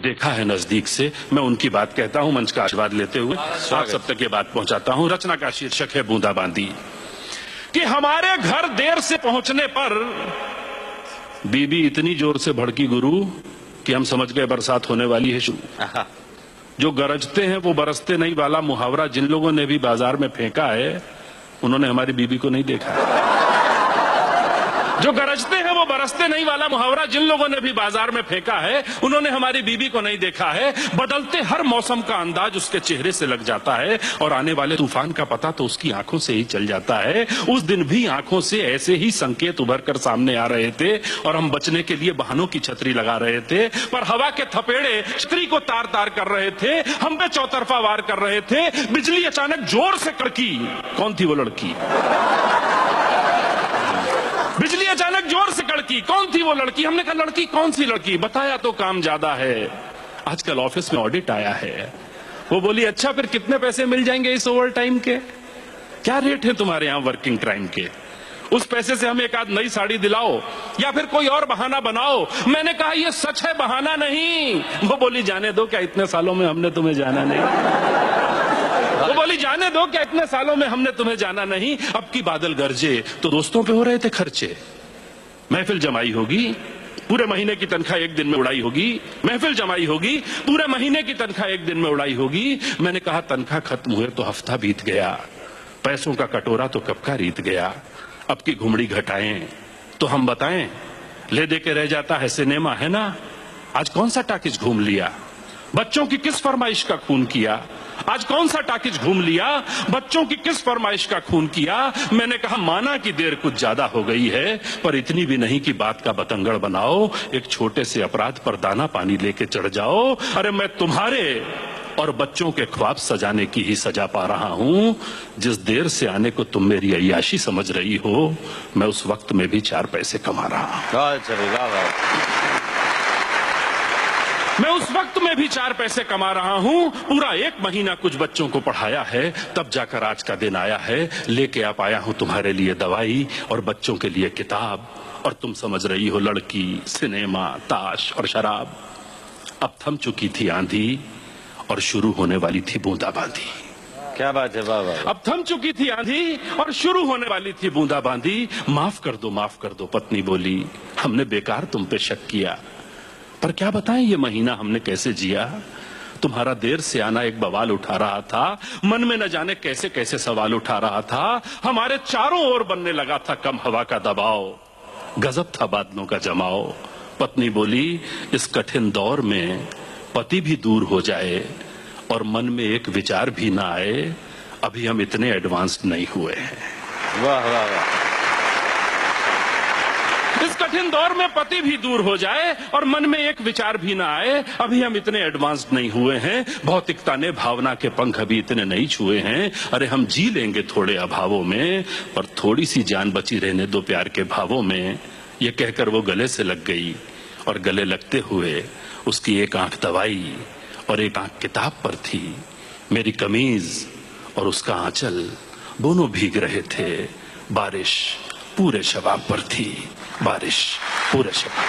देखा है नजदीक से, मैं उनकी बात कहता हूं मंच का आशीर्वाद लेते हुए आप सब तक ये बात पहुंचाता हूं। रचना का शीर्षक है बूंदाबांदी। कि हमारे घर देर से पहुंचने पर बीबी इतनी जोर से भड़की गुरु कि हम समझ गए बरसात होने वाली है शुरू। जो गरजते हैं वो बरसते नहीं वाला मुहावरा जिन लोगों ने भी बाजार में फेंका है उन्होंने हमारी बीबी को नहीं देखा। जो गरजते हैं वो बरसते नहीं वाला मुहावरा जिन लोगों ने भी बाजार में फेंका है उन्होंने हमारी बीबी को नहीं देखा है। बदलते हर मौसम का अंदाज उसके चेहरे से लग जाता है और आने वाले तूफान का पता तो उसकी आंखों से ही चल जाता है। उस दिन भी आंखों से ऐसे ही संकेत उभर कर सामने आ रहे थे और हम बचने के लिए बहानों की छतरी लगा रहे थे, पर हवा के थपेड़े छतरी को तार तार कर रहे थे, हम पे चौतरफा वार कर रहे थे। बिजली अचानक जोर से कड़की। कौन थी वो लड़की? बिजली अचानक जोर से कड़की। कौन थी वो लड़की? हमने कहा लड़की कौन सी लड़की? बताया तो काम ज्यादा है, आजकल ऑफिस में ऑडिट आया है। वो बोली अच्छा फिर कितने पैसे मिल जाएंगे इस ओवर टाइम के? क्या रेट है तुम्हारे यहां वर्किंग टाइम के? उस पैसे से हमें एक आध नई साड़ी दिलाओ या फिर कोई और बहाना बनाओ। मैंने कहा ये सच है, बहाना नहीं। वो बोली जाने दो, क्या इतने सालों में हमने तुम्हें जाना नहीं? वो बोली जाने दो, क्या इतने सालों में हमने तुम्हें जाना नहीं? अब की बादल गरजे तो दोस्तों पे हो रहे थे खर्चे। महफिल जमाई होगी, पूरे महीने की तनख्वाह एक दिन में उड़ाई होगी। महफिल जमाई होगी, पूरे महीने की तनख्वाह एक दिन में उड़ाई होगी। मैंने कहा तनख्वाह खत्म हुए तो हफ्ता बीत गया, पैसों का कटोरा तो कब का रीत गया। अब की घुमड़ी घटाएं तो हम बताएं, ले दे के रह जाता है सिनेमा, है ना? आज कौन सा टाकिज घूम लिया? बच्चों की किस फरमाइश का खून किया? आज कौन सा टाकिज घूम लिया? बच्चों की किस फरमाइश का खून किया? मैंने कहा माना कि देर कुछ ज्यादा हो गई है, पर इतनी भी नहीं कि बात का बतंगड़ बनाओ। एक छोटे से अपराध पर दाना पानी लेके चढ़ जाओ। अरे मैं तुम्हारे और बच्चों के ख्वाब सजाने की ही सजा पा रहा हूं। जिस देर से आने को तुम मेरी अय्याशी समझ रही हो, मैं उस वक्त में भी 4 पैसे कमा रहा हूं। मैं उस वक्त में भी 4 पैसे कमा रहा हूं। पूरा 1 महीना कुछ बच्चों को पढ़ाया है, तब जाकर आज का दिन आया है। लेके आप आया हूं तुम्हारे लिए दवाई और बच्चों के लिए किताब, और तुम समझ रही हो लड़की, सिनेमा, ताश और शराब। अब थम चुकी थी आंधी और शुरू होने वाली थी बूंदाबांदी। क्या बात है बाबा। अब थम चुकी थी आंधी और शुरू होने वाली थी बूंदाबांदी। माफ कर दो पत्नी बोली, हमने बेकार तुम पे शक किया, पर क्या बताएं ये महीना हमने कैसे जिया। तुम्हारा देर से आना एक बवाल उठा रहा था, मन में न जाने कैसे कैसे सवाल उठा रहा था। हमारे चारों ओर बनने लगा था कम हवा का दबाव, गजब था बादलों का जमाओ। पत्नी बोली इस कठिन दौर में पति भी दूर हो जाए और मन में एक विचार भी ना आए, अभी हम इतने एडवांस्ड नहीं हुए हैं। वाह वाह वाह। इस कठिन दौर में पति भी दूर हो जाए और मन में एक विचार भी ना आए, अभी हम इतने एडवांस्ड नहीं हुए हैं। भौतिकता ने भावना के पंख अभी इतने नहीं छुए हैं। अरे हम जी लेंगे थोड़े अभावों में, पर थोड़ी सी जान बची रहने दो प्यार के भावों में। ये कहकर वो गले से लग गई और गले लगते हुए उसकी एक आंख दवाई और एक आंख किताब पर थी। मेरी कमीज और उसका आंचल दोनों भीग रहे थे। बारिश पूरे शबाब पर थी, बारिश पूरे शबाब।